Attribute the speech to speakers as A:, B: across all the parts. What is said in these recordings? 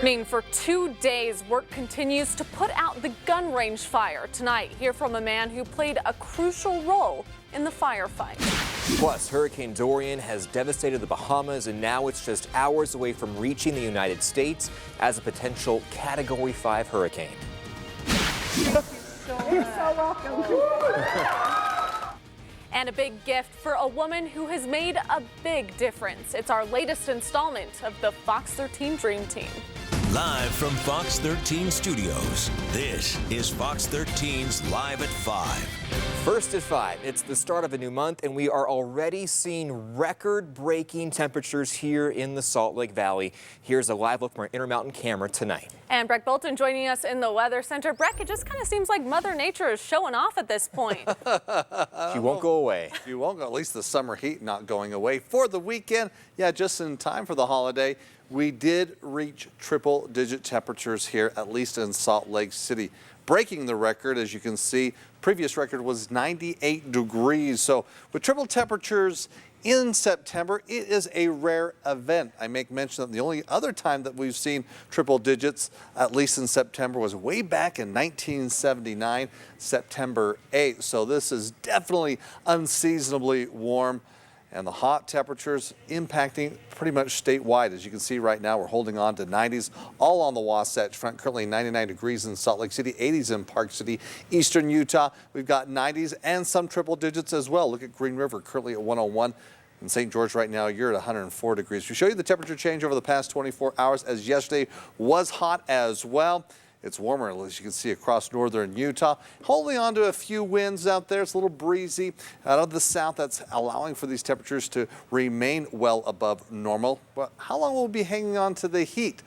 A: For 2 days, work continues to put out the gun range fire. Tonight, hear from a man who played a crucial role in the firefight.
B: Plus, Hurricane Dorian has devastated the Bahamas, and now it's just hours away from reaching the United States as a potential Category 5 hurricane.
C: You're so welcome.
A: And a big gift for a woman who has made a big difference. It's our latest installment of the Fox 13 Dream Team.
D: Live from Fox 13 Studios, this is Fox 13's Live at 5.
B: First at 5, it's the start of a new month, and we are already seeing record-breaking temperatures here in the Salt Lake Valley. Here's a live look from our Intermountain camera tonight.
A: And Breck Bolton joining us in the Weather Center. Breck, it just kind of seems like Mother Nature is showing off at this point.
B: She won't go away.
E: She won't go, at least the summer heat not going away. For the weekend, yeah, just in time for the holiday, we did reach triple-digit temperatures here, at least in Salt Lake City. Breaking the record, as you can see, previous record was 98 degrees. So with triple temperatures in September, it is a rare event. I make mention that the only other time that we've seen triple digits, at least in September, was way back in 1979, September 8th. So this is definitely unseasonably warm. And the hot temperatures impacting pretty much statewide. As you can see right now, we're holding on to 90s all on the Wasatch Front. Currently 99 degrees in Salt Lake City, 80s in Park City, eastern Utah. We've got 90s and some triple digits as well. Look at Green River, currently at 101. In St. George right now, you're at 104 degrees. We show you the temperature change over the past 24 hours, as yesterday was hot as well. It's warmer, as you can see, across northern Utah. Holding on to a few winds out there. It's a little breezy out of the south. That's allowing for these temperatures to remain well above normal. But how long will we be hanging on to the heat?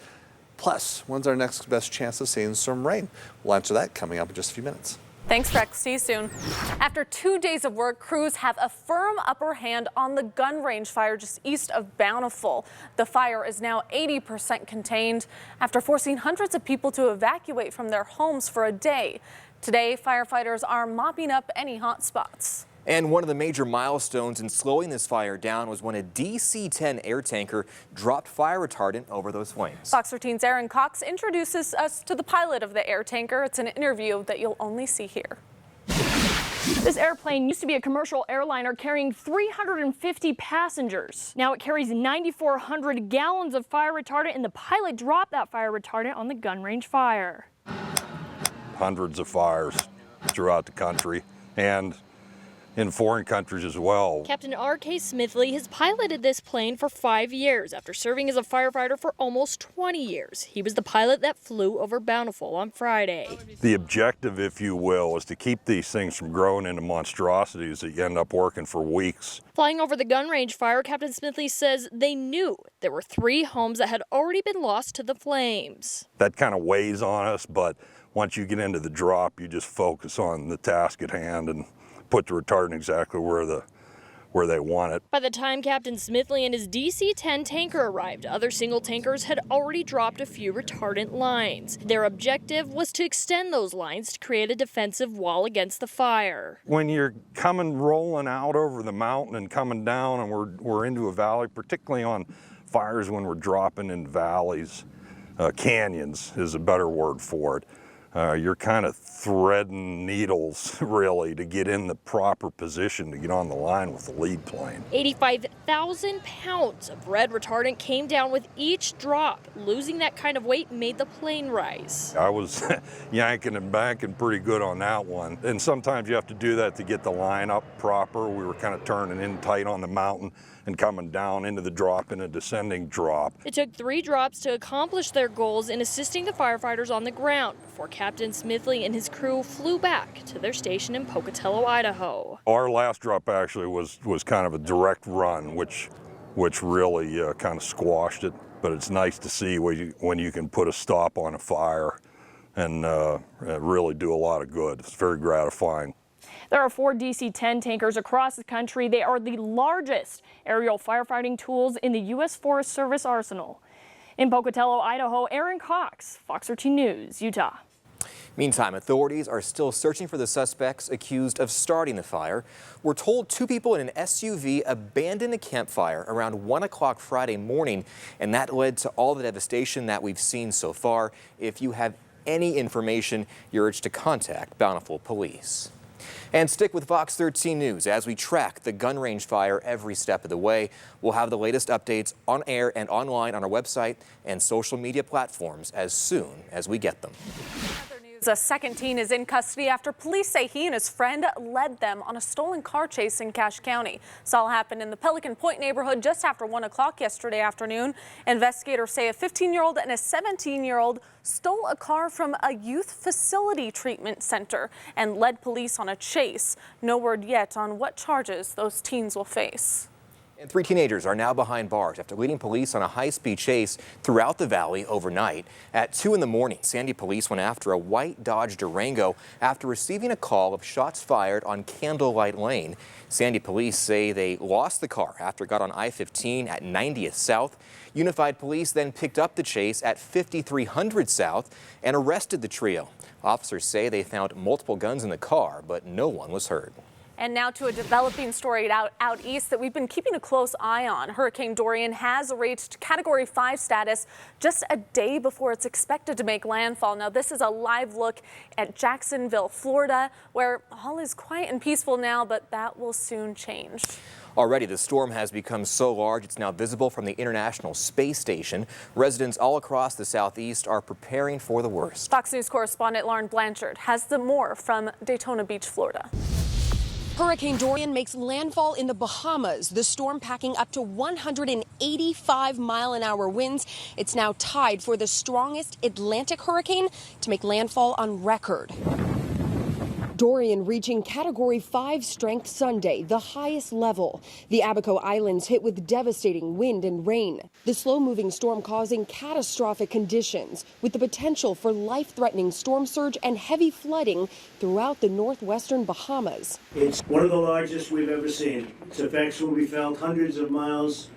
E: Plus, when's our next best chance of seeing some rain? We'll answer that coming up in just a few minutes.
A: Thanks, Breck. See you soon. After 2 days of work, crews have a firm upper hand on the gun range fire just east of Bountiful. The fire is now 80% contained after forcing hundreds of people to evacuate from their homes for a day. Today, firefighters are mopping up any hot spots.
B: And one of the major milestones in slowing this fire down was when a DC-10 air tanker dropped fire retardant over those flames.
A: Fox 13's Aaron Cox introduces us to the pilot of the air tanker. It's an interview that you'll only see here.
F: This airplane used to be a commercial airliner carrying 350 passengers. Now it carries 9,400 gallons of fire retardant, and the pilot dropped that fire retardant on the gun range fire.
G: Hundreds of fires throughout the country and in foreign countries as well.
F: Captain R.K. Smithley has piloted this plane for 5 years after serving as a firefighter for almost 20 years. He was the pilot that flew over Bountiful on Friday.
G: The objective, if you will, is to keep these things from growing into monstrosities that you end up working for weeks.
F: Flying over the gun range fire, Captain Smithley says they knew there were 3 homes that had already been lost to the flames.
G: That kind of weighs on us, but once you get into the drop, you just focus on the task at hand and put the retardant exactly where they want it.
F: By the time Captain Smithley and his DC-10 tanker arrived, other single tankers had already dropped a few retardant lines. Their objective was to extend those lines to create a defensive wall against the fire.
G: When you're rolling out over the mountain and coming down, and we're into a valley, particularly on fires when we're dropping in valleys, canyons is a better word for it. You're kind of threading needles, really, to get in the proper position to get on the line with the lead plane.
F: 85,000 pounds of red retardant came down with each drop. Losing that kind of weight made the plane rise.
G: I was yanking and banking pretty good on that one. And sometimes you have to do that to get the line up proper. We were kind of turning in tight on the mountain and coming down into the drop in a descending drop.
F: It took 3 drops to accomplish their goals in assisting the firefighters on the ground before Captain Smithley and his crew flew back to their station in Pocatello, Idaho.
G: Our last drop actually was kind of a direct run, which really kind of squashed it. But it's nice to see when you can put a stop on a fire and really do a lot of good. It's very gratifying.
F: There are 4 DC-10 tankers across the country. They are the largest aerial firefighting tools in the U.S. Forest Service arsenal. In Pocatello, Idaho, Aaron Cox, Fox 13 News, Utah.
B: Meantime, authorities are still searching for the suspects accused of starting the fire. We're told 2 people in an SUV abandoned a campfire around 1 o'clock Friday morning, and that led to all the devastation that we've seen so far. If you have any information, you're urged to contact Bountiful Police. And stick with Fox 13 News as we track the gun range fire every step of the way. We'll have the latest updates on air and online on our website and social media platforms as soon as we get them.
A: A second teen is in custody after police say he and his friend led them on a stolen car chase in Cache County. This all happened in the Pelican Point neighborhood just after 1 o'clock yesterday afternoon. Investigators say a 15-year-old and a 17-year-old stole a car from a youth facility treatment center and led police on a chase. No word yet on what charges those teens will face.
B: And 3 teenagers are now behind bars after leading police on a high-speed chase throughout the valley overnight. At 2 in the morning, Sandy police went after a white Dodge Durango after receiving a call of shots fired on Candlelight Lane. Sandy police say they lost the car after it got on I-15 at 90th South. Unified Police then picked up the chase at 5300 South and arrested the trio. Officers say they found multiple guns in the car, but no one was hurt.
A: And now to a developing story out east that we've been keeping a close eye on. Hurricane Dorian has reached Category 5 status just a day before it's expected to make landfall. Now, this is a live look at Jacksonville, Florida, where all is quiet and peaceful now, but that will soon change.
B: Already, the storm has become so large it's now visible from the International Space Station. Residents all across the southeast are preparing for the worst.
A: Fox News correspondent Lauren Blanchard has the more from Daytona Beach, Florida.
H: Hurricane Dorian makes landfall in the Bahamas, the storm packing up to 185-mile-an-hour winds. It's now tied for the strongest Atlantic hurricane to make landfall on record. Dorian reaching Category 5 strength Sunday, the highest level. The Abaco Islands hit with devastating wind and rain. The slow-moving storm causing catastrophic conditions with the potential for life-threatening storm surge and heavy flooding throughout the northwestern Bahamas.
I: It's one of the largest we've ever seen. Its effects will be felt hundreds of miles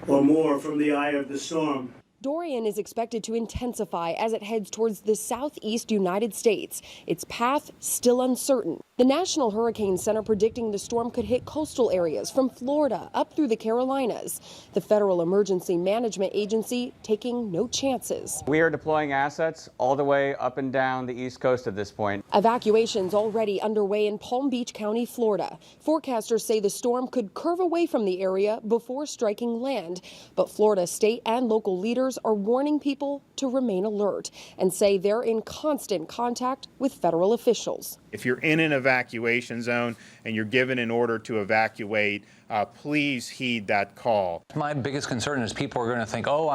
I: or more from the eye of the storm.
H: Dorian is expected to intensify as it heads towards the southeast United States. Its path still uncertain. The National Hurricane Center predicting the storm could hit coastal areas from Florida up through the Carolinas. The Federal Emergency Management Agency taking no chances.
J: We are deploying assets all the way up and down the East Coast at this point.
H: Evacuations already underway in Palm Beach County, Florida. Forecasters say the storm could curve away from the area before striking land. But Florida state and local leaders are warning people to remain alert and say they're in constant contact with federal officials.
K: If you're in an evacuation zone and you're given an order to evacuate, please heed that call.
L: My biggest concern is people are going to think, oh,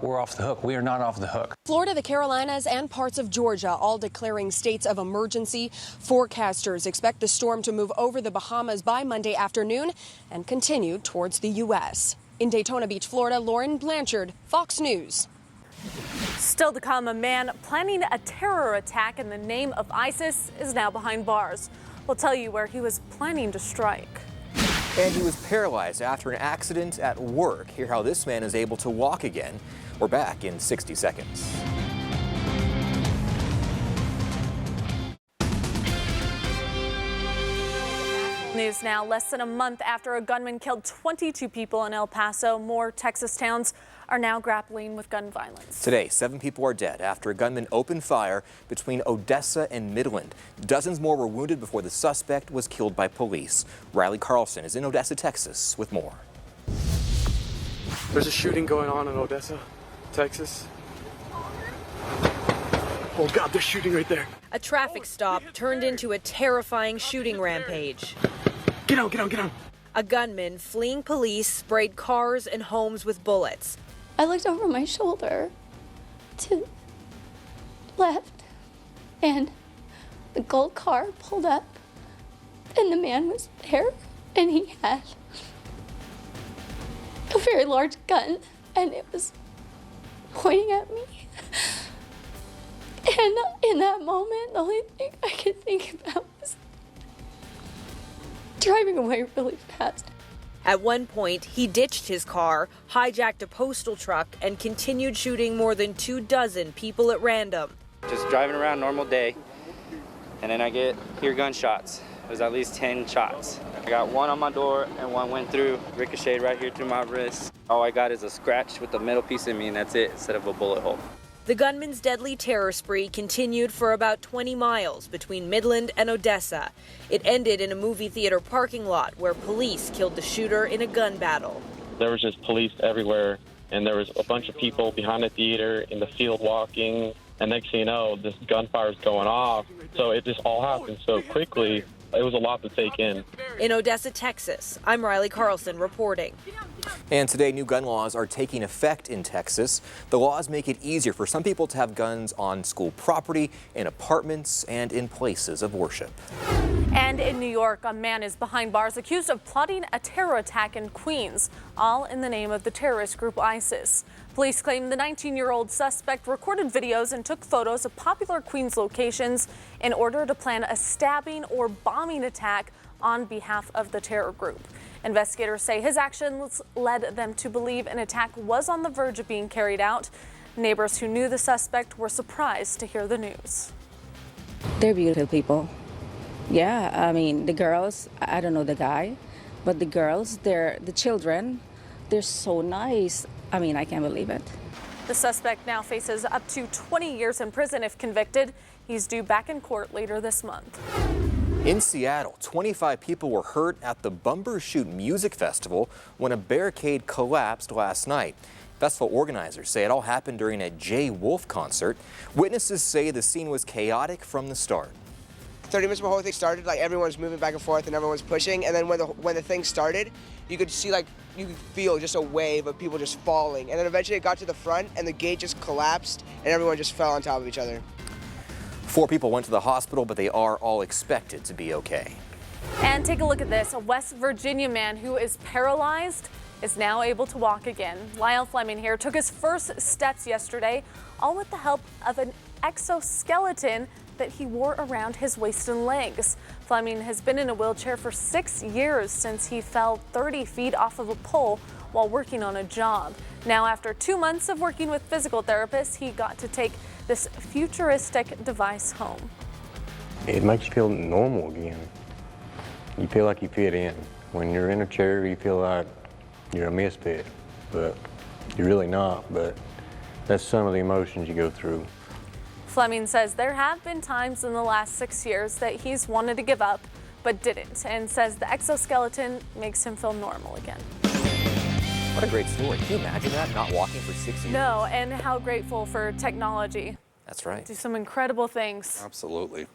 L: we're off the hook. We are not off the hook.
H: Florida, the Carolinas, and parts of Georgia all declaring states of emergency. Forecasters expect the storm to move over the Bahamas by Monday afternoon and continue towards the U.S. In Daytona Beach, Florida, Lauren Blanchard, Fox News.
A: Still to come, a man planning a terror attack in the name of ISIS is now behind bars. We'll tell you where he was planning to strike.
B: And he was paralyzed after an accident at work. Hear how this man is able to walk again. We're back in 60 seconds.
A: News now. Less than a month after a gunman killed 22 people in El Paso, more Texas towns are now grappling with gun violence.
B: Today, 7 people are dead after a gunman opened fire between Odessa and Midland. Dozens more were wounded before the suspect was killed by police. Riley Carlson is in Odessa, Texas with more.
M: There's a shooting going on in Odessa, Texas. Oh God, they're shooting right there.
N: A traffic stop turned into a terrifying shooting rampage.
M: Get out, get out, get out.
N: A gunman fleeing police sprayed cars and homes with bullets.
O: I looked over my shoulder to left, and the gold car pulled up, and the man was there, and he had a very large gun, and it was pointing at me. And in that moment, the only thing I could think about was driving away really fast.
N: At one point, he ditched his car, hijacked a postal truck, and continued shooting more than 24 people at random.
P: Just driving around, normal day, and then I hear gunshots. There's at least 10 shots. I got one on my door and one went through, ricocheted right here through my wrist. All I got is a scratch with a metal piece in me, and that's it, instead of a bullet hole.
N: The gunman's deadly terror spree continued for about 20 miles between Midland and Odessa. It ended in a movie theater parking lot where police killed the shooter in a gun battle.
Q: There was just police everywhere, and there was a bunch of people behind the theater in the field walking, and next thing you know, this gunfire's going off. So it just all happened so quickly. It was a lot to take in.
N: In Odessa, Texas, I'm Riley Carlson reporting.
B: And today, new gun laws are taking effect in Texas. The laws make it easier for some people to have guns on school property, in apartments, and in places of worship.
A: And in New York, a man is behind bars accused of plotting a terror attack in Queens, all in the name of the terrorist group ISIS. Police claim the 19-year-old suspect recorded videos and took photos of popular Queens locations in order to plan a stabbing or bombing attack on behalf of the terror group. Investigators say his actions led them to believe an attack was on the verge of being carried out. Neighbors who knew the suspect were surprised to hear the news.
R: They're beautiful people. Yeah, I mean, the girls, I don't know the guy, but the girls, the children, they're so nice. I mean, I can't believe it.
A: The suspect now faces up to 20 years in prison if convicted. He's due back in court later this month.
B: In Seattle, 25 people were hurt at the Bumbershoot Music Festival when a barricade collapsed last night. Festival organizers say it all happened during a Jay Wolf concert. Witnesses say the scene was chaotic from the start.
S: 30 minutes before the whole thing started, like everyone was moving back and forth and everyone was pushing. And then when the thing started, you could see you could feel just a wave of people just falling. And then eventually it got to the front and the gate just collapsed and everyone just fell on top of each other.
B: 4 people went to the hospital, but they are all expected to be okay.
A: And take a look at this. A West Virginia man who is paralyzed is now able to walk again. Lyle Fleming here took his first steps yesterday, all with the help of an exoskeleton that he wore around his waist and legs. Fleming has been in a wheelchair for 6 years since he fell 30 feet off of a pole while working on a job. Now, after 2 months of working with physical therapists, he got to take this futuristic device home.
T: It makes you feel normal again. You feel like you fit in. When you're in a chair, you feel like you're a misfit, but you're really not. But that's some of the emotions you go through.
A: Fleming says there have been times in the last 6 years that he's wanted to give up, but didn't, and says the exoskeleton makes him feel normal again.
B: What a great story. Can you imagine that, not walking for 6 years?
A: No, and how grateful for technology.
B: That's right.
A: Do some incredible things.
E: Absolutely.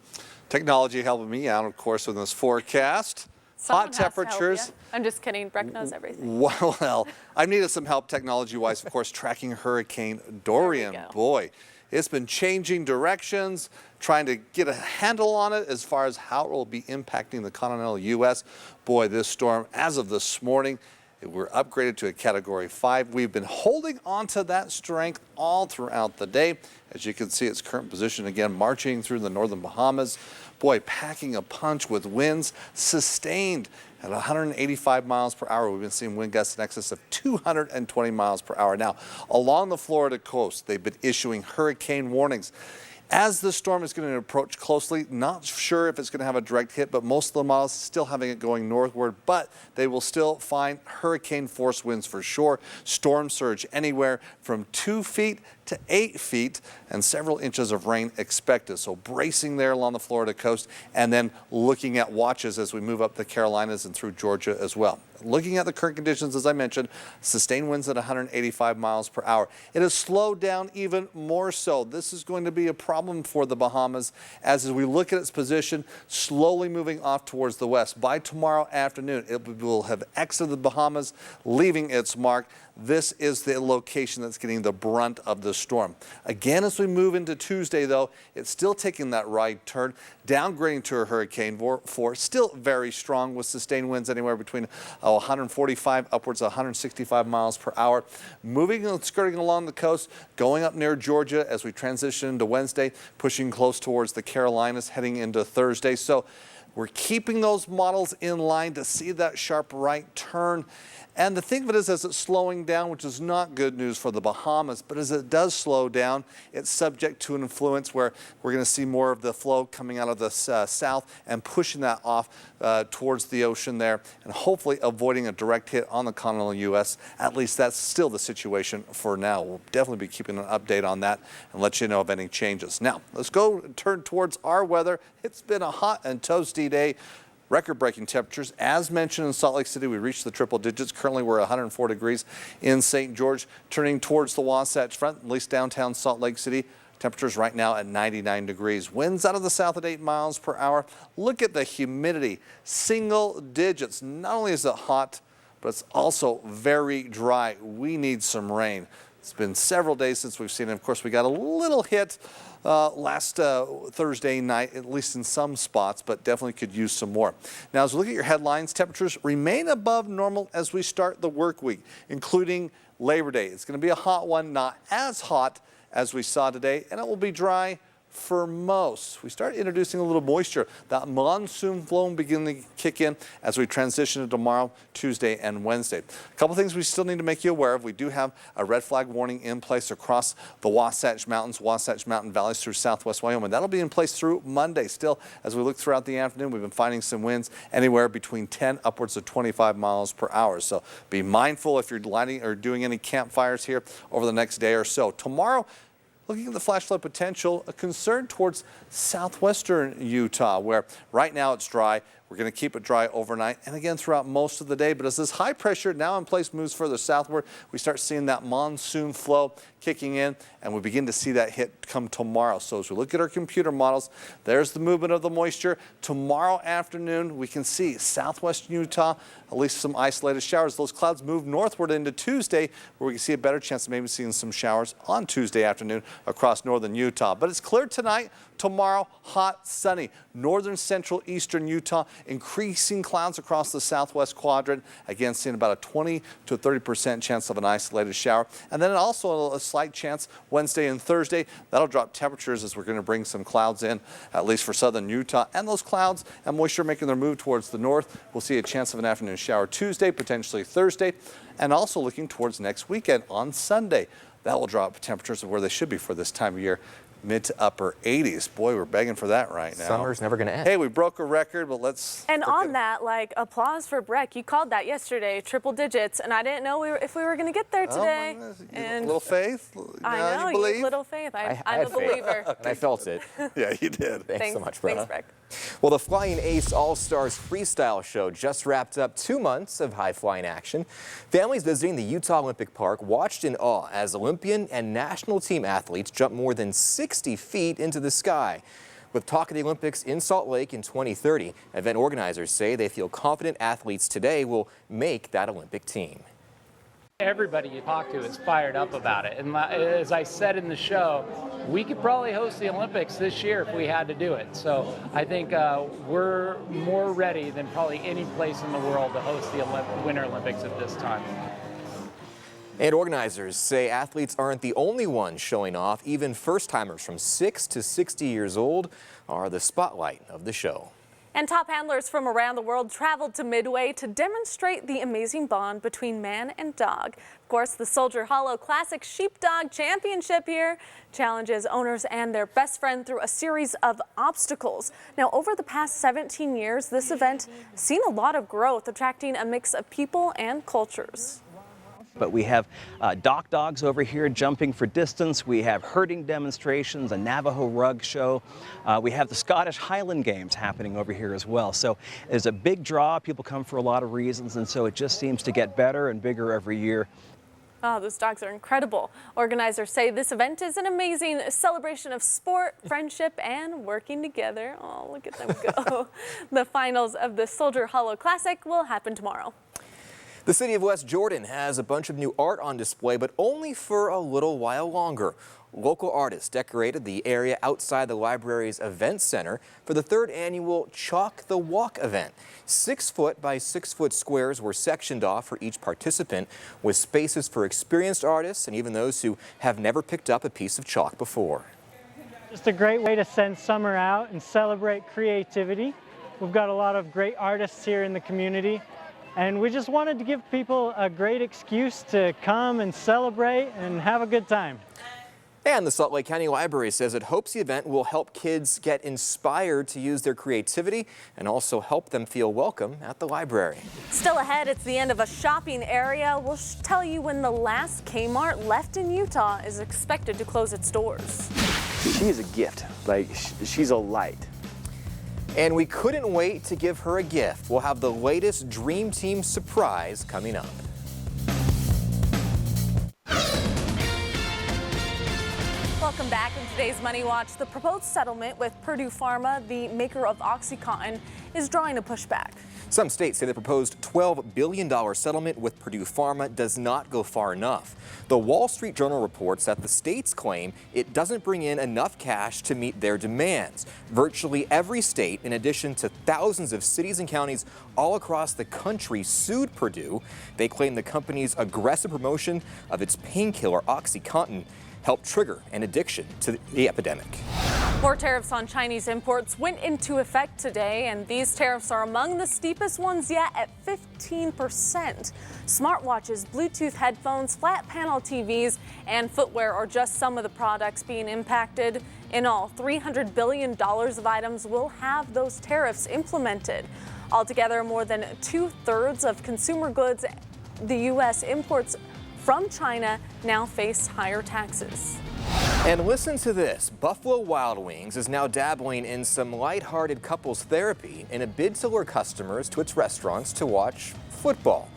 E: Technology helping me out, of course, with this forecast.
A: Someone
E: Hot
A: has to help
E: temperatures.
A: you. I'm just kidding. Breck knows everything.
E: Well, I've needed some help technology-wise, of course, tracking Hurricane Dorian. Boy, it's been changing directions, trying to get a handle on it as far as how it will be impacting the continental U.S. Boy, this storm, as of this morning, we're upgraded to a Category 5. We've been holding on to that strength all throughout the day. As you can see, its current position again marching through the northern Bahamas. Boy, packing a punch with winds sustained at 185 miles per hour. We've been seeing wind gusts in excess of 220 miles per hour. Now, along the Florida coast, they've been issuing hurricane warnings. As the storm is going to approach closely, not sure if it's going to have a direct hit, but most of the models still having it going northward, but they will still find hurricane force winds for sure. Storm surge anywhere from 2 feet to 8 feet and several inches of rain expected. So bracing there along the Florida coast and then looking at watches as we move up the Carolinas and through Georgia as well. Looking at the current conditions, as I mentioned, sustained winds at 185 miles per hour. It has slowed down even more so. This is going to be a problem for the Bahamas as we look at its position, slowly moving off towards the west. By tomorrow afternoon, it will have exited the Bahamas, leaving its mark. This is the location that's getting the brunt of the storm. Again, as we move into Tuesday, though, it's still taking that right turn, downgrading to a hurricane force, still very strong with sustained winds anywhere between 145 upwards of 165 miles per hour. Moving and skirting along the coast, going up near Georgia as we transition into Wednesday, pushing close towards the Carolinas, heading into Thursday. So We're keeping those models in line to see that sharp right turn. And the thing of it is, as it's slowing down, which is not good news for the Bahamas, but as it does slow down, it's subject to an influence where we're going to see more of the flow coming out of the south and pushing that off towards the ocean there, and hopefully avoiding a direct hit on the continental U.S. At least that's still the situation for now. We'll definitely be keeping an update on that and let you know of any changes. Now, let's go turn towards our weather. It's been a hot and toasty day. Record-breaking temperatures. As mentioned in Salt Lake City, we reached the triple digits. Currently, we're 104 degrees in St. George. Turning towards the Wasatch Front, at least downtown Salt Lake City, temperatures right now at 99 degrees. Winds out of the south at 8 miles per hour. Look at the humidity, single digits. Not only is it hot, but it's also very dry. We need some rain. It's been several days since we've seen it. Of course, we got a little hit last Thursday night, at least in some spots, but definitely could use some more. Now, as we look at your headlines, temperatures remain above normal as we start the work week, including Labor Day. It's going to be a hot one, not as hot as we saw today, and it will be dry for most. We start introducing a little moisture. That monsoon flow will begin to kick in as we transition to tomorrow, Tuesday, and Wednesday. A couple things we still need to make you aware of. We do have a red flag warning in place across the Wasatch Mountains, Wasatch Mountain valleys through southwest Wyoming. That'll be in place through Monday. Still, as we look throughout the afternoon, we've been finding some winds anywhere between 10 upwards of 25 miles per hour. So be mindful if you're lighting or doing any campfires here over the next day or so. Tomorrow, looking at the flash flood potential, a concern towards southwestern Utah, where right now it's dry. We're going to keep it dry overnight and again throughout most of the day. But as this high pressure now in place moves further southward, we start seeing that monsoon flow kicking in, and we begin to see that hit come tomorrow. So as we look at our computer models, there's the movement of the moisture. Tomorrow afternoon, we can see southwestern Utah, at least some isolated showers. Those clouds move northward into Tuesday, where we can see a better chance of maybe seeing some showers on Tuesday afternoon across northern Utah. But it's clear tonight. Tomorrow, hot, sunny. Northern, central, eastern Utah, increasing clouds across the southwest quadrant. Again, seeing about a 20 to 30% chance of an isolated shower. And then also a slight chance Wednesday and Thursday. That'll drop temperatures as we're going to bring some clouds in, at least for southern Utah. And those clouds and moisture making their move towards the north. We'll see a chance of an afternoon shower Tuesday, potentially Thursday. And also looking towards next weekend on Sunday. That will drop temperatures of where they should be for this time of year. Mid to upper 80s. Boy, we're begging for that right now.
B: Summer's never going to end.
E: Hey, we broke a record, but let's...
A: And on that, like, applause for Breck. You called that yesterday, triple digits, and I didn't know if we were going to get there today.
E: Oh,
A: and
E: a little faith?
A: I know,
E: you believe?
A: little faith. I'm
B: had
A: a believer.
B: And I felt it.
E: Yeah, you did.
B: Thanks so much, Breck.
A: Thanks, Breck.
B: Well, the Flying Ace All-Stars Freestyle Show just wrapped up 2 months of high-flying action. Families visiting the Utah Olympic Park watched in awe as Olympian and national team athletes jumped more than 60 feet into the sky. With talk of the Olympics in Salt Lake in 2030, event organizers say they feel confident athletes today will make that Olympic team.
U: Everybody you talk to is fired up about it. And as I said in the show, we could probably host the Olympics this year if we had to do it. So I think we're more ready than probably any place in the world to host the Winter Olympics at this time.
B: And organizers say athletes aren't the only ones showing off. Even first-timers from 6 to 60 years old are the spotlight of the show.
A: And top handlers from around the world traveled to Midway to demonstrate the amazing bond between man and dog. Of course, the Soldier Hollow Classic Sheepdog Championship here challenges owners and their best friend through a series of obstacles. Now, over the past 17 years, this event has seen a lot of growth, attracting a mix of people and cultures.
V: But we have dock dogs over here jumping for distance. We have herding demonstrations, a Navajo rug show. We have the Scottish Highland Games happening over here as well. So it's a big draw. People come for a lot of reasons, and so it just seems to get better and bigger every year.
A: Oh, those dogs are incredible. Organizers say this event is an amazing celebration of sport, friendship, and working together. Oh, look at them go. The finals of the Soldier Hollow Classic will happen tomorrow.
B: The city of West Jordan has a bunch of new art on display, but only for a little while longer. Local artists decorated the area outside the library's event center for the 3rd annual Chalk the Walk event. 6-foot by 6-foot squares were sectioned off for each participant, with spaces for experienced artists and even those who have never picked up a piece of chalk before.
W: Just a great way to send summer out and celebrate creativity.
C: We've got a lot of great artists here in the community, and we just wanted to give people a great excuse to come and celebrate and have a good time.
B: And the Salt Lake County Library says it hopes the event will help kids get inspired to use their creativity and also help them feel welcome at the library.
A: Still ahead, it's the end of a shopping area. We'll tell you when the last Kmart left in Utah is expected to close its doors.
D: She is a gift. Like, she's a light.
B: And we couldn't wait to give her a gift. We'll have the latest Dream Team surprise coming up.
A: Welcome back. In today's Money Watch, the proposed settlement with Purdue Pharma, the maker of OxyContin, is drawing a pushback.
B: Some states say the proposed $12 billion settlement with Purdue Pharma does not go far enough. The Wall Street Journal reports that the states claim it doesn't bring in enough cash to meet their demands. Virtually every state, in addition to thousands of cities and counties all across the country, sued Purdue. They claim the company's aggressive promotion of its painkiller OxyContin helped trigger an addiction to the epidemic.
A: More tariffs on Chinese imports went into effect today, and these tariffs are among the steepest ones yet at 15%. Smartwatches, Bluetooth headphones, flat panel TVs, and footwear are just some of the products being impacted. In all, $300 billion of items will have those tariffs implemented. Altogether, more than 2/3 of consumer goods the U.S. imports from China now face higher taxes.
B: And listen to this. Buffalo Wild Wings is now dabbling in some lighthearted couples therapy in a bid to lure customers to its restaurants to watch football.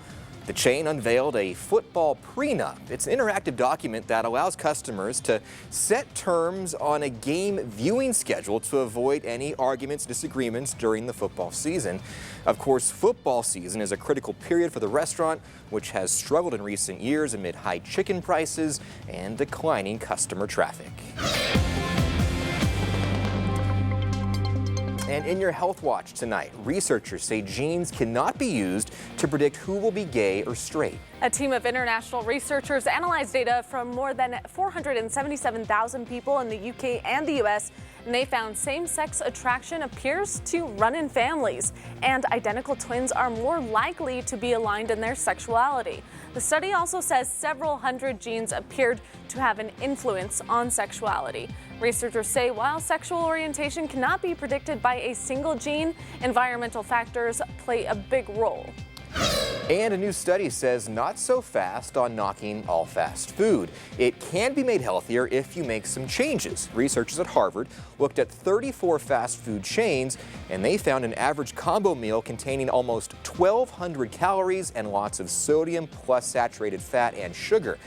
B: The chain unveiled a football prenup. It's an interactive document that allows customers to set terms on a game viewing schedule to avoid any arguments, disagreements during the football season. Of course, football season is a critical period for the restaurant, which has struggled in recent years amid high chicken prices and declining customer traffic. And in your Health Watch tonight, researchers say genes cannot be used to predict who will be gay or straight.
A: A team of international researchers analyzed data from more than 477,000 people in the UK and the US, and they found same-sex attraction appears to run in families, and identical twins are more likely to be aligned in their sexuality. The study also says several hundred genes appeared to have an influence on sexuality. Researchers say while sexual orientation cannot be predicted by a single gene, environmental factors play a big role.
B: And a new study says not so fast on knocking all fast food. It can be made healthier if you make some changes. Researchers at Harvard looked at 34 fast food chains, and they found an average combo meal containing almost 1,200 calories and lots of sodium plus saturated fat and sugar.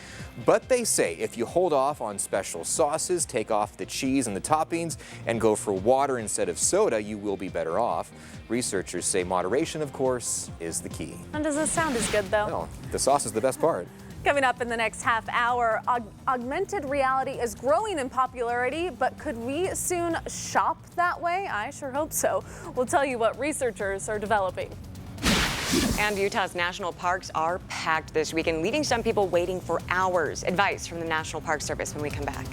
B: But they say if you hold off on special sauces, take off the cheese and the toppings, and go for water instead of soda, you will be better off. Researchers say moderation, of course, is the key.
A: And doesn't sound as good, though.
B: No, the sauce is the best part.
A: Coming up in the next half hour, augmented reality is growing in popularity, but could we soon shop that way? I sure hope so. We'll tell you what researchers are developing.
W: And Utah's national parks are packed this weekend, leaving some people waiting for hours. Advice from the National Park Service when we come back.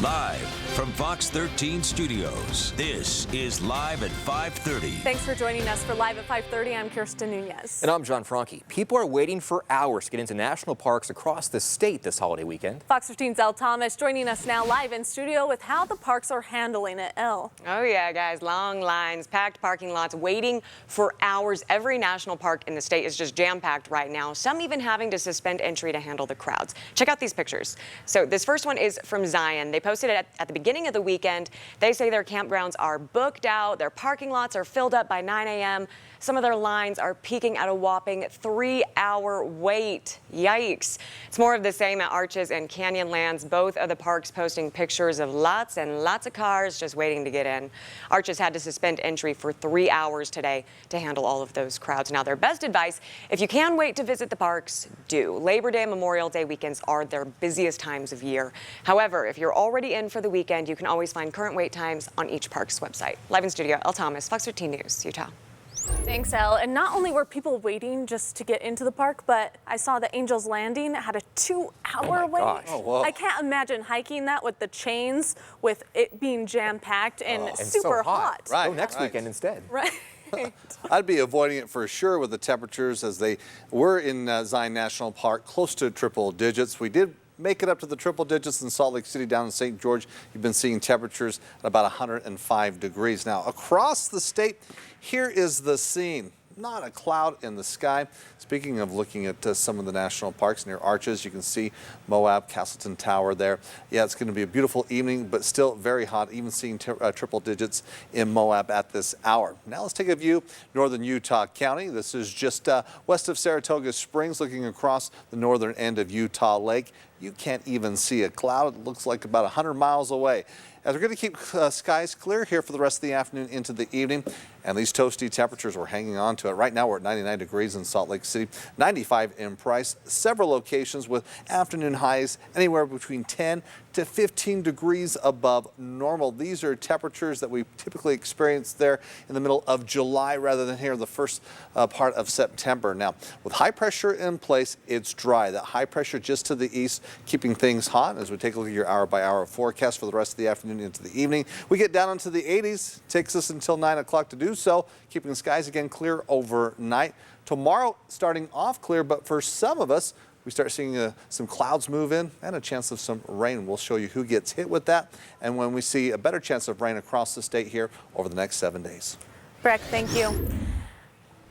X: Live from Fox 13 Studios, this is Live at 5:30.
A: Thanks for joining us for Live at 5:30. I'm Kirsten Nunez.
B: And I'm John Franke. People are waiting for hours to get into national parks across the state this holiday weekend.
A: Fox 15's Elle Thomas joining us now live in studio with how the parks are handling it. Elle.
W: Oh yeah, guys, long lines, packed parking lots, waiting for hours. Every national park in the state is just jam-packed right now, some even having to suspend entry to handle the crowds. Check out these pictures. So this first one is from Zion. They posted it at the beginning of the weekend. They say their campgrounds are booked out, their parking lots are filled up by 9 a.m. Some of their lines are peaking at a whopping 3-hour wait. Yikes. It's more of the same at Arches and Canyonlands. Both of the parks posting pictures of lots and lots of cars just waiting to get in. Arches had to suspend entry for 3 hours today to handle all of those crowds. Now, their best advice, if you can wait to visit the parks, do. Labor Day and Memorial Day weekends are their busiest times of year. However, if you're already in for the weekend, you can always find current wait times on each park's website. Live in studio, Elle Thomas, Fox 13 News, Utah.
A: Thanks, Elle. And not only were people waiting just to get into the park, but I saw the Angel's Landing had a 2-hour wait.
B: Gosh.
E: Oh, whoa.
A: I can't imagine hiking that with the chains, with it being jam-packed and super
B: so hot.
A: hot.
B: Go next weekend instead.
A: Right.
E: I'd be avoiding it for sure with the temperatures as they were in Zion National Park, close to triple digits. We did make it up to the triple digits in Salt Lake City. Down in St. George, you've been seeing temperatures at about 105 degrees. Now, across the state, here is the scene. Not a cloud in the sky. Speaking of looking at some of the national parks near Arches, you can see Moab, Castleton Tower there. Yeah, it's going to be a beautiful evening, but still very hot, even seeing triple digits in Moab at this hour. Now let's take a view northern Utah County. This is just west of Saratoga Springs, looking across the northern end of Utah Lake. You can't even see a cloud. It looks like about 100 miles away. As we're going to keep skies clear here for the rest of the afternoon into the evening, and these toasty temperatures, we're hanging on to it. Right now we're at 99 degrees in Salt Lake City, 95 in Price. Several locations with afternoon highs anywhere between 10 to 15 degrees above normal. These are temperatures that we typically experience there in the middle of July rather than here in the first part of September. Now, with high pressure in place, it's dry. That high pressure just to the east, keeping things hot. As we take a look at your hour-by-hour forecast for the rest of the afternoon into the evening, we get down into the 80s. Takes us until 9 o'clock to do so, keeping the skies again clear overnight. Tomorrow, starting off clear, but for some of us, we start seeing some clouds move in and a chance of some rain. We'll show you who gets hit with that and when we see a better chance of rain across the state here over the next 7 days.
A: Breck, thank you.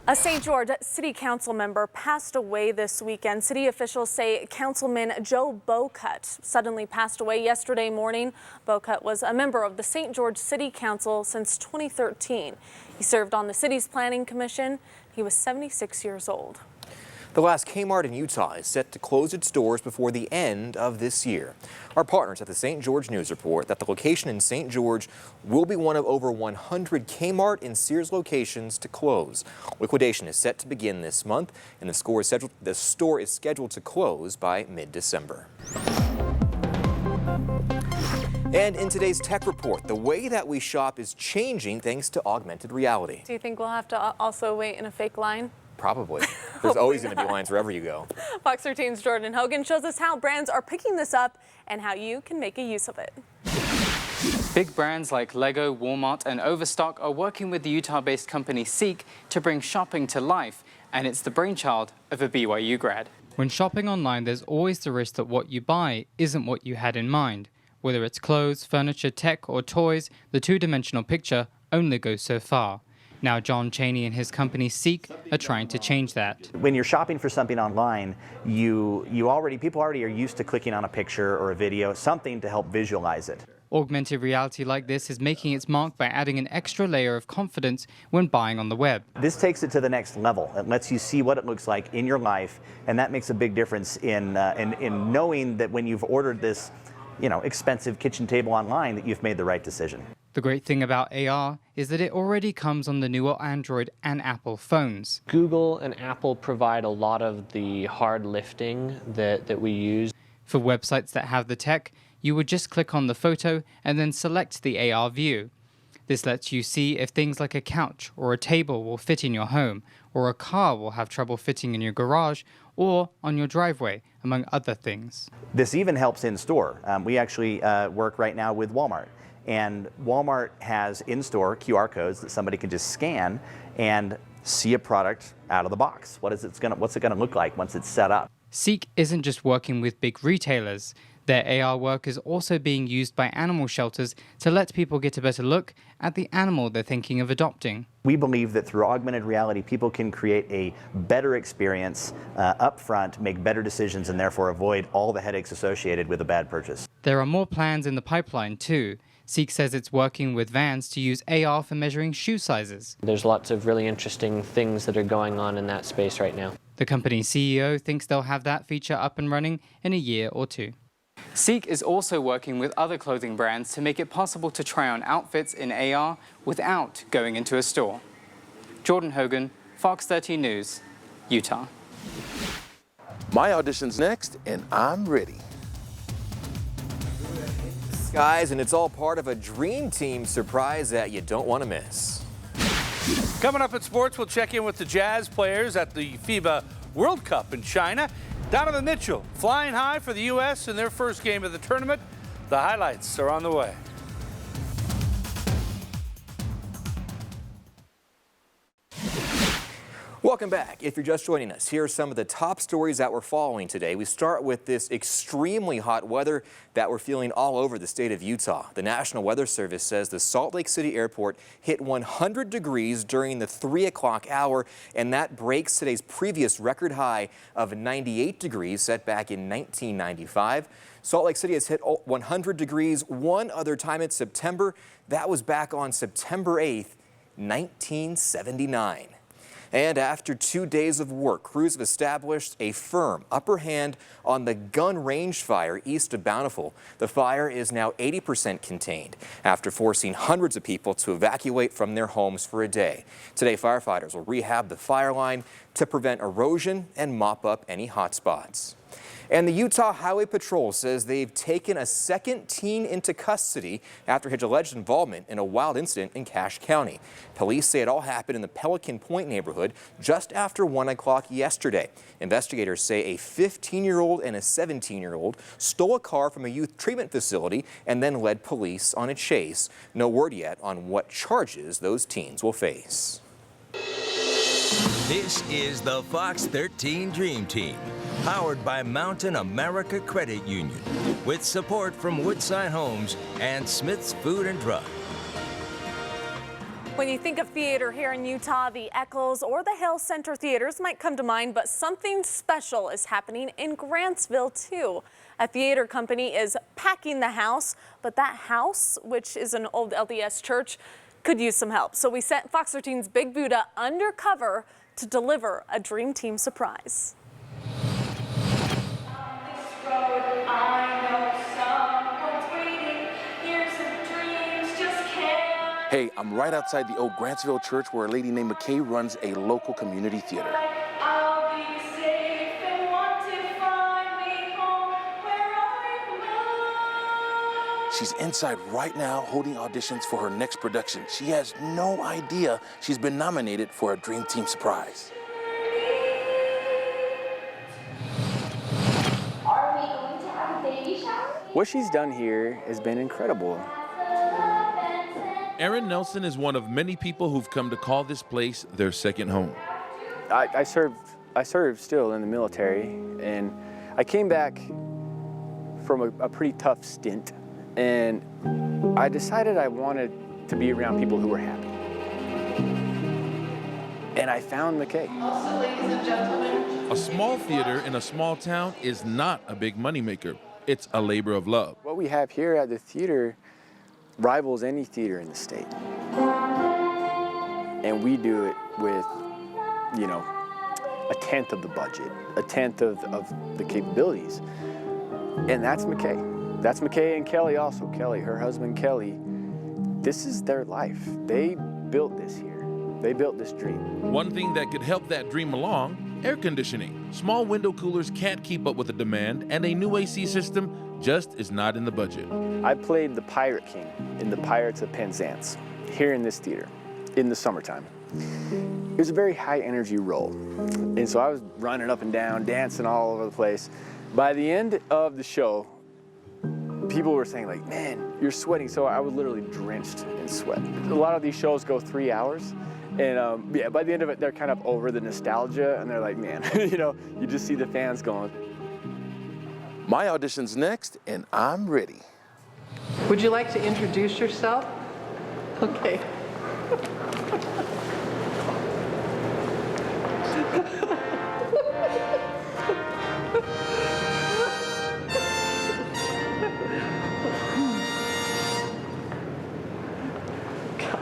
A: A St. George City Council member passed away this weekend. City officials say Councilman Joe Bocut suddenly passed away yesterday morning. Bocut was a member of the St. George City Council since 2013. He served on the city's planning commission. He was 76 years old.
B: The last Kmart in Utah is set to close its doors before the end of this year. Our partners at the St. George News report that the location in St. George will be one of over 100 Kmart and Sears locations to close. Liquidation is set to begin this month, and the store is scheduled to close by mid-December. And in today's tech report, the way that we shop is changing thanks to augmented reality.
A: Do you think we'll have to also wait in a fake line?
B: Probably. There's always going to be lines wherever you go.
A: Fox 13's Jordan Hogan shows us how brands are picking this up and how you can make a use of it.
F: Big brands like Lego, Walmart, and Overstock are working with the Utah-based company Seek to bring shopping to life, and it's the brainchild of a BYU grad.
G: When shopping online, there's always the risk that what you buy isn't what you had in mind. Whether it's clothes, furniture, tech, or toys, the two-dimensional picture only goes so far. Now John Cheney and his company Seek are trying to change that.
I: When you're shopping for something online, people already are used to clicking on a picture or a video, something to help visualize it.
G: Augmented reality like this is making its mark by adding an extra layer of confidence when buying on the web.
I: This takes it to the next level. It lets you see what it looks like in your life, and that makes a big difference in knowing that when you've ordered this, expensive kitchen table online, that you've made the right decision.
G: The great thing about AR is that it already comes on the newer Android and Apple phones.
J: Google and Apple provide a lot of the hard lifting that we use.
G: For websites that have the tech, you would just click on the photo and then select the AR view. This lets you see if things like a couch or a table will fit in your home, or a car will have trouble fitting in your garage or on your driveway, among other things.
I: This even helps in store. We actually work right now with Walmart. And Walmart has in-store QR codes that somebody can just scan and see a product out of the box. What's it going to look like once it's set up?
G: Seek isn't just working with big retailers. Their AR work is also being used by animal shelters to let people get a better look at the animal they're thinking of adopting.
I: We believe that through augmented reality, people can create a better experience up front, make better decisions, and therefore avoid all the headaches associated with a bad purchase.
G: There are more plans in the pipeline too. Seek says it's working with Vans to use AR for measuring shoe sizes.
J: There's lots of really interesting things that are going on in that space right now.
G: The company's CEO thinks they'll have that feature up and running in a year or two.
F: Seek is also working with other clothing brands to make it possible to try on outfits in AR without going into a store. Jordan Hogan, Fox 13 News, Utah.
Y: My audition's next, and I'm ready.
B: Guys, and it's all part of a Dream Team surprise that you don't want to miss.
H: Coming up in sports, we'll check in with the Jazz players at the FIBA World Cup in China. Donovan Mitchell flying high for the U.S. in their first game of the tournament. The highlights are on the way.
B: Welcome back. If you're just joining us, here are some of the top stories that we're following today. We start with this extremely hot weather that we're feeling all over the state of Utah. The National Weather Service says the Salt Lake City airport hit 100 degrees during the 3 o'clock hour, and that breaks today's previous record high of 98 degrees set back in 1995. Salt Lake City has hit 100 degrees one other time in September. That was back on September 8th, 1979. And after 2 days of work, crews have established a firm upper hand on the Gun Range fire east of Bountiful. The fire is now 80% contained after forcing hundreds of people to evacuate from their homes for a day. Today, firefighters will rehab the fire line to prevent erosion and mop up any hot spots. And the Utah Highway Patrol says they've taken a second teen into custody after his alleged involvement in a wild incident in Cache County. Police say it all happened in the Pelican Point neighborhood just after 1 o'clock yesterday. Investigators say a 15-year-old and a 17-year-old stole a car from a youth treatment facility and then led police on a chase. No word yet on what charges those teens will face.
X: This is the Fox 13 Dream Team, powered by Mountain America Credit Union, with support from Woodside Homes and Smith's Food and Drug.
A: When you think of theater here in Utah, the Eccles or the Hale Center theaters might come to mind, but something special is happening in Grantsville too. A theater company is packing the house, but that house, which is an old LDS church, could use some help. So we sent Fox 13's Big Buddha undercover to deliver a Dream Team surprise.
Y: Hey, I'm right outside the old Grantsville church where a lady named McKay runs a local community theater. She's inside right now holding auditions for her next production. She has no idea she's been nominated for a Dream Team surprise.
K: Are we going to have a baby shower?
D: What she's done here has been incredible.
L: Aaron Nelson is one of many people who've come to call this place their second home.
D: I served still in the military, and I came back from a pretty tough stint, and I decided I wanted to be around people who were happy. And I found McKay.
K: Also, ladies and gentlemen,
L: A small theater in a small town is not a big moneymaker. It's a labor of love.
D: What we have here at the theater rivals any theater in the state. And we do it with, you know, a tenth of the budget, a tenth of the capabilities. And that's McKay. That's McKay and Kelly also. Kelly, her husband Kelly, this is their life. They built this here. They built this dream.
L: One thing that could help that dream along, air conditioning. Small window coolers can't keep up with the demand, and a new AC system just is not in the budget.
D: I played the Pirate King in the Pirates of Penzance here in this theater in the summertime. It was a very high energy role. And so I was running up and down, dancing all over the place. By the end of the show, people were saying like, man, you're sweating. So I was literally drenched in sweat. A lot of these shows go 3 hours. And yeah, by the end of it, they're kind of over the nostalgia and they're like, man, you know, you just see the fans going.
Y: My audition's next, and I'm ready.
M: Would you like to introduce yourself? Okay.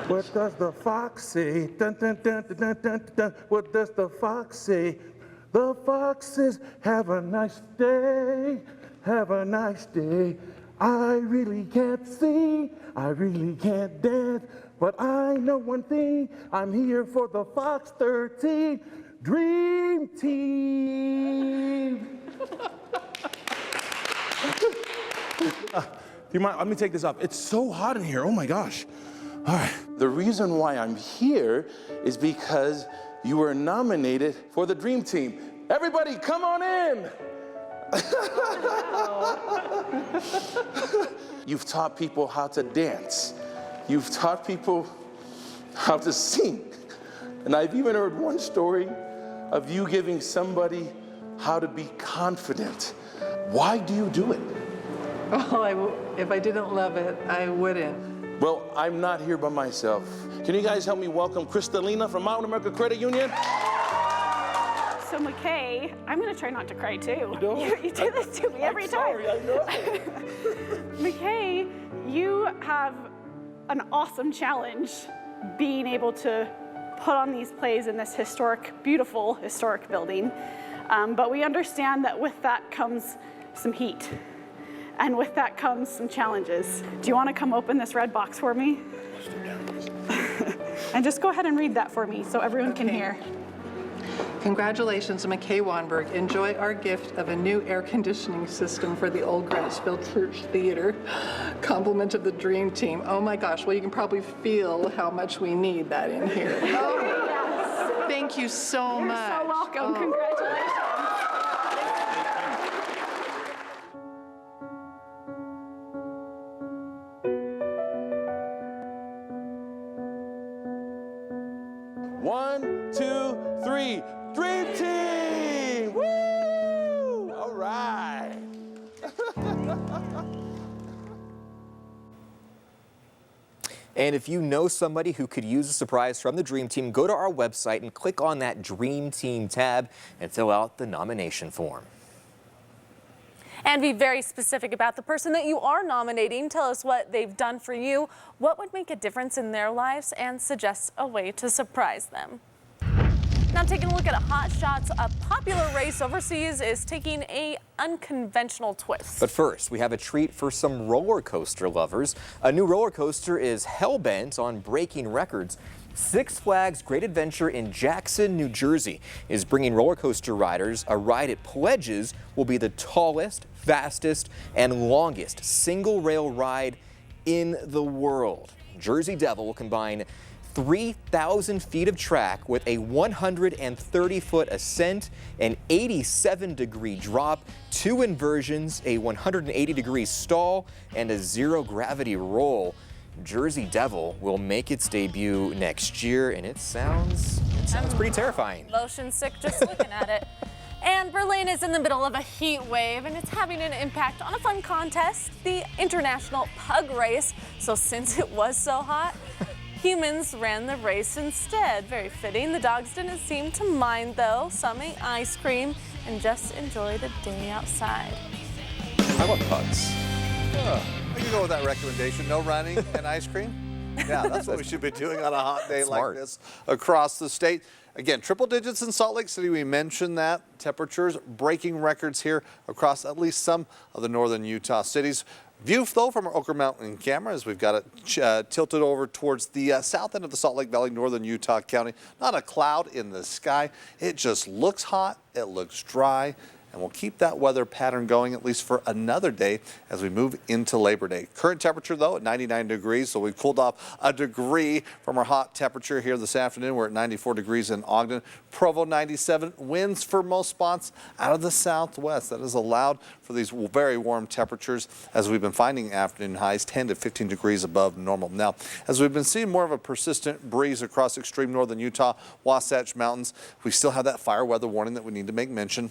O: What does the fox say? Dun, dun, dun, dun, dun, dun, dun. What does the fox say? The fox says, have a nice day, have a nice day. I really can't sing, I really can't dance, but I know one thing, I'm here for the Fox 13 Dream Team. Do you mind? Let me take this off. It's so hot in here. Oh my gosh. All right.
Y: The reason why I'm here is because you were nominated for the Dream Team. Everybody, come on in. You've taught people how to dance. You've taught people how to sing. And I've even heard one story of you giving somebody how to be confident. Why do you do it?
M: Oh, if I didn't love it, I wouldn't.
Y: Well, I'm not here by myself. Can you guys help me welcome Kristalina from Mountain America Credit Union?
N: So McKay, I'm gonna try not to cry too. You do this to me every time.
Y: Sorry, I know.
N: McKay, you have an awesome challenge being able to put on these plays in this historic, beautiful historic building. But we understand that with that comes some heat. And with that comes some challenges. Do you want to come open this red box for me? And just go ahead and read that for me so everyone can hear.
M: Congratulations, McKay Wanberg. Enjoy our gift of a new air conditioning system for the Old Greenwich Church Theater. Compliment of the Dream Team. Oh my gosh, well you can probably feel how much we need that in here. Oh, yes. Thank you so much.
N: You're so welcome, congratulations.
Y: One, two, three. Dream Team! Woo! All right.
B: And if you know somebody who could use a surprise from the Dream Team, go to our website and click on that Dream Team tab and fill out the nomination form.
A: And be very specific about the person that you are nominating. Tell us what they've done for you, what would make a difference in their lives, and suggest a way to surprise them. Now taking a look at a Hot Shots, a popular race overseas is taking an unconventional twist.
B: But first, we have a treat for some roller coaster lovers. A new roller coaster is hell-bent on breaking records. Six Flags Great Adventure in Jackson, New Jersey is bringing roller coaster riders a ride it pledges will be the tallest, fastest, and longest single rail ride in the world. Jersey Devil will combine 3,000 feet of track with a 130-foot ascent, an 87-degree drop, 2 inversions, a 180-degree stall, and a zero-gravity roll. Jersey Devil will make its debut next year, and it sounds pretty terrifying.
A: Motion sick just looking at it. And Berlin is in the middle of a heat wave, and it's having an impact on a fun contest, the International Pug Race. So since it was so hot, humans ran the race instead. Very fitting. The dogs didn't seem to mind, though. Some ate ice cream and just enjoyed a day outside.
B: I love pugs.
E: I can go with that recommendation. No running and ice cream. Yeah, that's what we should be doing on a hot day like this across the state. Again, triple digits in Salt Lake City. We mentioned that. Temperatures breaking records here across at least some of the northern Utah cities. View, though, from our Oquirrh Mountain camera as we've got it tilted over towards the south end of the Salt Lake Valley, northern Utah County. Not a cloud in the sky. It just looks hot. It looks dry. And we'll keep that weather pattern going at least for another day as we move into Labor Day. Current temperature, though, at 99 degrees, so we've cooled off a degree from our hot temperature here this afternoon. We're at 94 degrees in Ogden. Provo, 97. Winds for most spots out of the southwest. That has allowed for these very warm temperatures as we've been finding afternoon highs 10 to 15 degrees above normal. Now, as we've been seeing more of a persistent breeze across extreme northern Utah, Wasatch Mountains, we still have that fire weather warning that we need to make mention.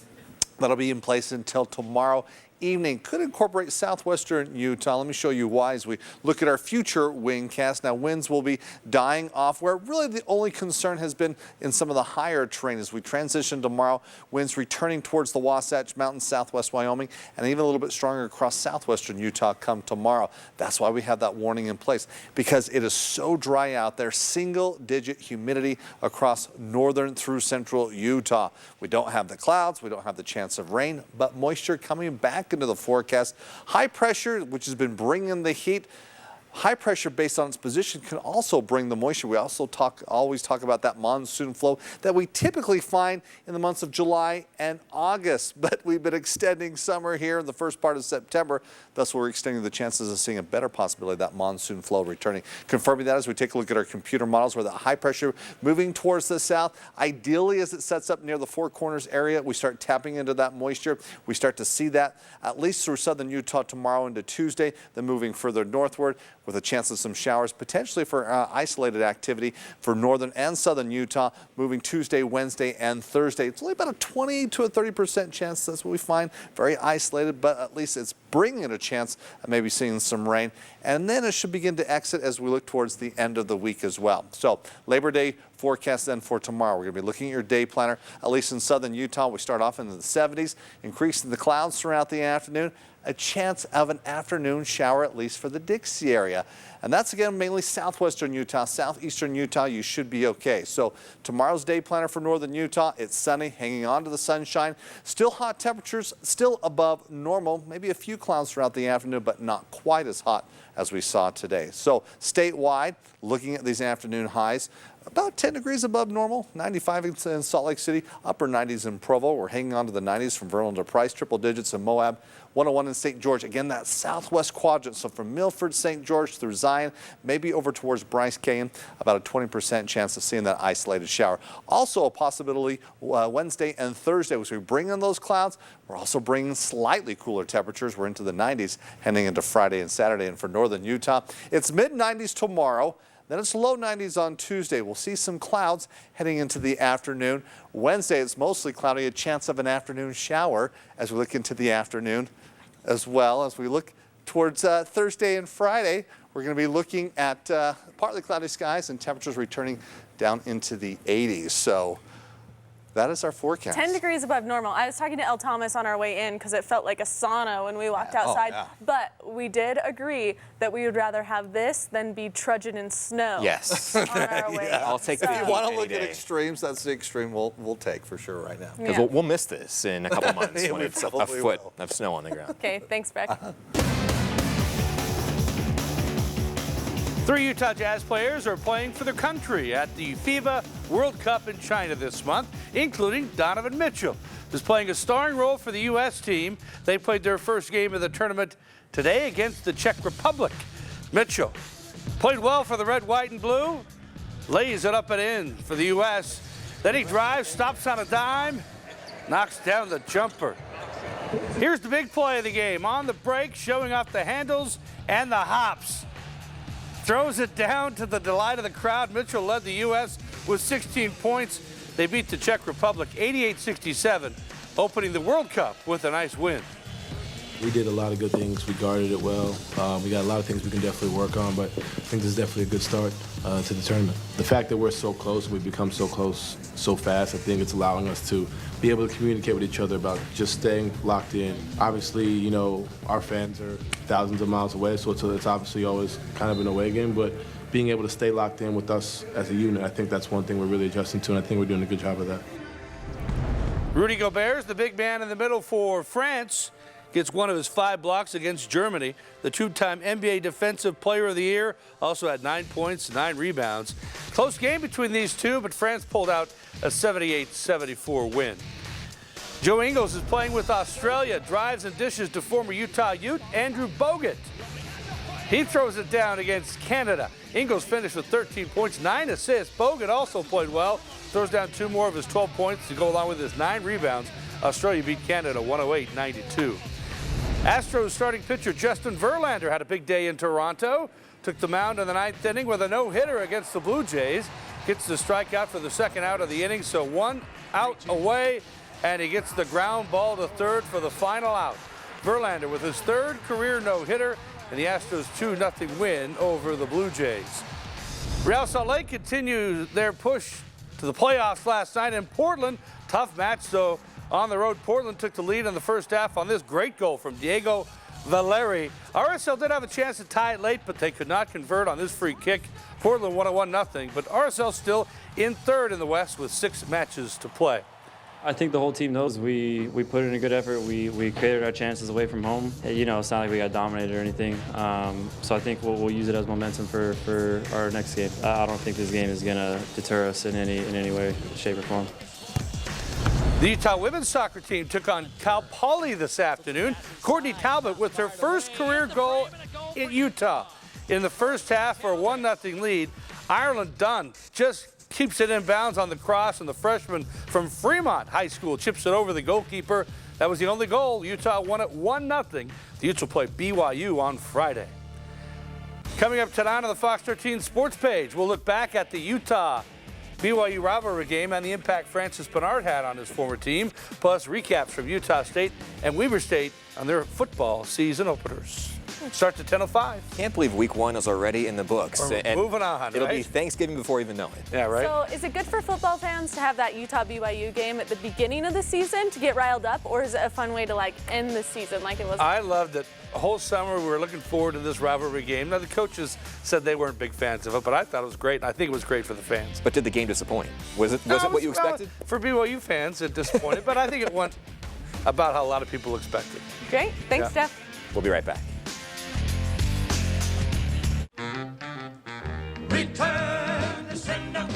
E: That'll be in place until tomorrow evening. Could incorporate southwestern Utah. Let me show you why as we look at our future wind cast. Now, winds will be dying off where really the only concern has been in some of the higher terrain as we transition tomorrow. Winds returning towards the Wasatch Mountains, southwest Wyoming, and even a little bit stronger across southwestern Utah come tomorrow. That's why we have that warning in place, because it is so dry out there. Single-digit humidity across northern through central Utah. We don't have the clouds. We don't have the chance of rain, but moisture coming back into the forecast. High pressure, which has been bringing the heat, High pressure, based on its position, can also bring the moisture. We also always talk about that monsoon flow that we typically find in the months of July and August. But we've been extending summer here in the first part of September. Thus, we're extending the chances of seeing a better possibility of that monsoon flow returning. Confirming that as we take a look at our computer models, where the high pressure moving towards the south. Ideally, as it sets up near the Four Corners area, we start tapping into that moisture. We start to see that at least through southern Utah tomorrow into Tuesday, then moving further northward with a chance of some showers, potentially for isolated activity for northern and southern Utah, moving Tuesday, Wednesday, and Thursday. It's only about a 20 to a 30% chance. That's what we find. Very isolated, but at least it's bringing a chance of maybe seeing some rain. And then it should begin to exit as we look towards the end of the week as well. So Labor Day forecast then for tomorrow. We're going to be looking at your day planner, at least in southern Utah. We start off in the 70s, increasing the clouds throughout the afternoon. A chance of an afternoon shower, at least for the Dixie area. And that's, again, mainly southwestern Utah. Southeastern Utah, you should be okay. So tomorrow's day planner for northern Utah, it's sunny, hanging on to the sunshine. Still hot temperatures, still above normal. Maybe a few clouds throughout the afternoon, but not quite as hot as we saw today. So statewide, looking at these afternoon highs, about 10 degrees above normal, 95 in Salt Lake City, upper 90s in Provo. We're hanging on to the 90s from Vernon to Price, triple digits in Moab, 101 in St. George. Again, that southwest quadrant, so from Milford, St. George through Zion, maybe over towards Bryce Canyon, about a 20% chance of seeing that isolated shower. Also a possibility Wednesday and Thursday, as we bring in those clouds, we're also bringing slightly cooler temperatures. We're into the 90s heading into Friday and Saturday. And for northern Utah, it's mid-90s tomorrow. Then it's low 90s on Tuesday. We'll see some clouds heading into the afternoon. Wednesday, it's mostly cloudy, a chance of an afternoon shower as we look into the afternoon, as well as we look towards Thursday and Friday. We're going to be looking at partly cloudy skies and temperatures returning down into the 80s. So that is our forecast.
A: 10 degrees above normal. I was talking to El Thomas on our way in because it felt like a sauna when we walked outside.
E: Oh, yeah.
A: But we did agree that we would rather have this than be trudging in snow.
B: Yes.
A: On our way in.
B: I'll take the
E: If you want to look
B: any
E: at
B: day.
E: extremes, that's the extreme we'll take for sure right now.
B: Because
A: Yeah.
B: we'll miss this in a couple months
E: Yeah,
B: when
E: we
B: it's a
E: probably
B: foot
E: will.
B: of snow on the ground.
A: Okay, thanks, Beck.
H: 3 Utah Jazz players are playing for their country at the FIBA World Cup in China this month, including Donovan Mitchell, who's playing a starring role for the U.S. team. They played their first game of the tournament today against the Czech Republic. Mitchell played well for the red, white, and blue, lays it up and in for the U.S. Then he drives, stops on a dime, knocks down the jumper. Here's the big play of the game. On the break, showing off the handles and the hops. Throws it down to the delight of the crowd. Mitchell led the U.S. with 16 points. They beat the Czech Republic 88-67, opening the World Cup with a nice win.
P: We did a lot of good things. We guarded it well. We got a lot of things we can definitely work on, but I think this is definitely a good start to the tournament. The fact that we're so close, we've become so close so fast, I think it's allowing us to be able to communicate with each other about just staying locked in. Obviously, you know, our fans are thousands of miles away, so it's obviously always kind of an away game, but being able to stay locked in with us as a unit, I think that's one thing we're really adjusting to, and I think we're doing a good job of that.
H: Rudy Gobert is the big man in the middle for France. Gets one of his 5 blocks against Germany. The 2-time NBA Defensive Player of the Year also had 9 points, 9 rebounds. Close game between these two, but France pulled out a 78-74 win. Joe Ingles is playing with Australia, drives and dishes to former Utah Ute Andrew Bogut. He throws it down against Canada. Ingles finished with 13 points, 9 assists. Bogut also played well, throws down 2 more of his 12 points to go along with his 9 rebounds. Australia beat Canada 108-92. Astros starting pitcher Justin Verlander had a big day in Toronto. Took the mound in the 9th inning with a no-hitter against the Blue Jays. Gets the strikeout for the second out of the inning, so 1 out away, and he gets the ground ball to third for the final out. Verlander with his 3rd career no-hitter, and the Astros 2-0 win over the Blue Jays. Real Salt Lake continued their push to the playoffs last night in Portland. Tough match, though. On the road, Portland took the lead in the first half on this great goal from Diego Valeri. RSL did have a chance to tie it late, but they could not convert on this free kick. Portland won at 1-0, but RSL still in 3rd in the West with 6 matches to play.
Q: I think the whole team knows we put in a good effort. We created our chances away from home. You know, it's not like we got dominated or anything. So I think we'll use it as momentum for our next game. I don't think this game is going to deter us in any way, shape, or form.
H: The Utah women's soccer team took on Cal Poly this afternoon. Courtney Talbot with her first career goal in Utah. In the first half for a 1-0 lead, Ireland Dunn just keeps it in bounds on the cross, and the freshman from Fremont High School chips it over the goalkeeper. That was the only goal. Utah won it 1-0. The Utes will play BYU on Friday. Coming up tonight on the Fox 13 Sports page, we'll look back at the Utah BYU rivalry game and the impact Francis Bernard had on his former team, plus recaps from Utah State and Weber State on their football season openers. Starts at 10:05.
B: Can't believe week 1 is already in the books.
H: We're moving on,
B: It'll
H: right?
B: be Thanksgiving before we even know it.
H: Yeah, right?
A: So is it good for football fans to have that Utah-BYU game at the beginning of the season to get riled up, or is it a fun way to like end the season like it was?
H: I loved it. The whole summer we were looking forward to this rivalry game. Now the coaches said they weren't big fans of it, but I thought it was great, and I think it was great for the fans.
B: But did the game disappoint? Was it what you expected?
H: For BYU fans, it disappointed, but I think it went about how a lot of people expected.
A: Great. Thanks,
H: Yeah.
A: Jeff.
B: We'll be right back.
R: Return to sender.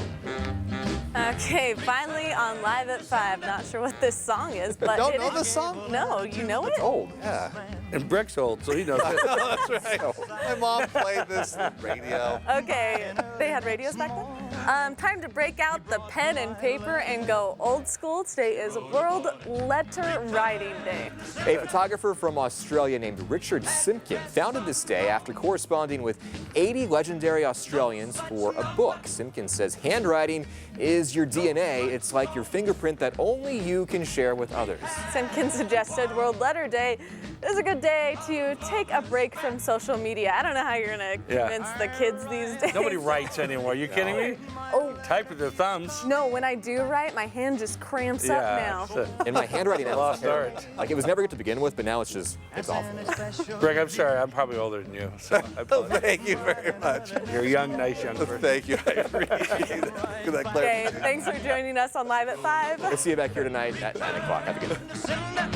A: Okay, finally on Live at 5. Not sure what this song is, but
E: Don't know this song?
A: No, you know it?
E: It's old. Yeah.
H: And Breck's old, so he knows it.
E: That's right. My mom played this on the radio.
A: Okay, they had radios back then? Time to break out the pen and paper and go old school. Today is World Letter Writing Day.
B: A photographer from Australia named Richard Simpkin founded this day after corresponding with 80 legendary Australians for a book. Simpkin says handwriting is your DNA. It's like your fingerprint that only you can share with others.
A: Simpkin suggested World Letter Day is a good day to take a break from social media. I don't know how you're going to convince the kids these days.
H: Nobody writes anymore. Are you kidding me?
A: Oh.
H: Type with their thumbs.
A: No, when I do write, my hand just cramps up now.
B: And my handwriting now
H: Lost
B: is terrible.
H: art.
B: Like it was never good to begin with, but now it's awful.
H: Greg, I'm sorry. I'm probably older than you. So I apologize.
E: Thank you very much.
H: You're a young, nice young person.
E: Thank you. I appreciate that.
A: Okay, thanks for joining us on Live at 5.
B: We'll see you back here tonight at 9 o'clock. Have a good night.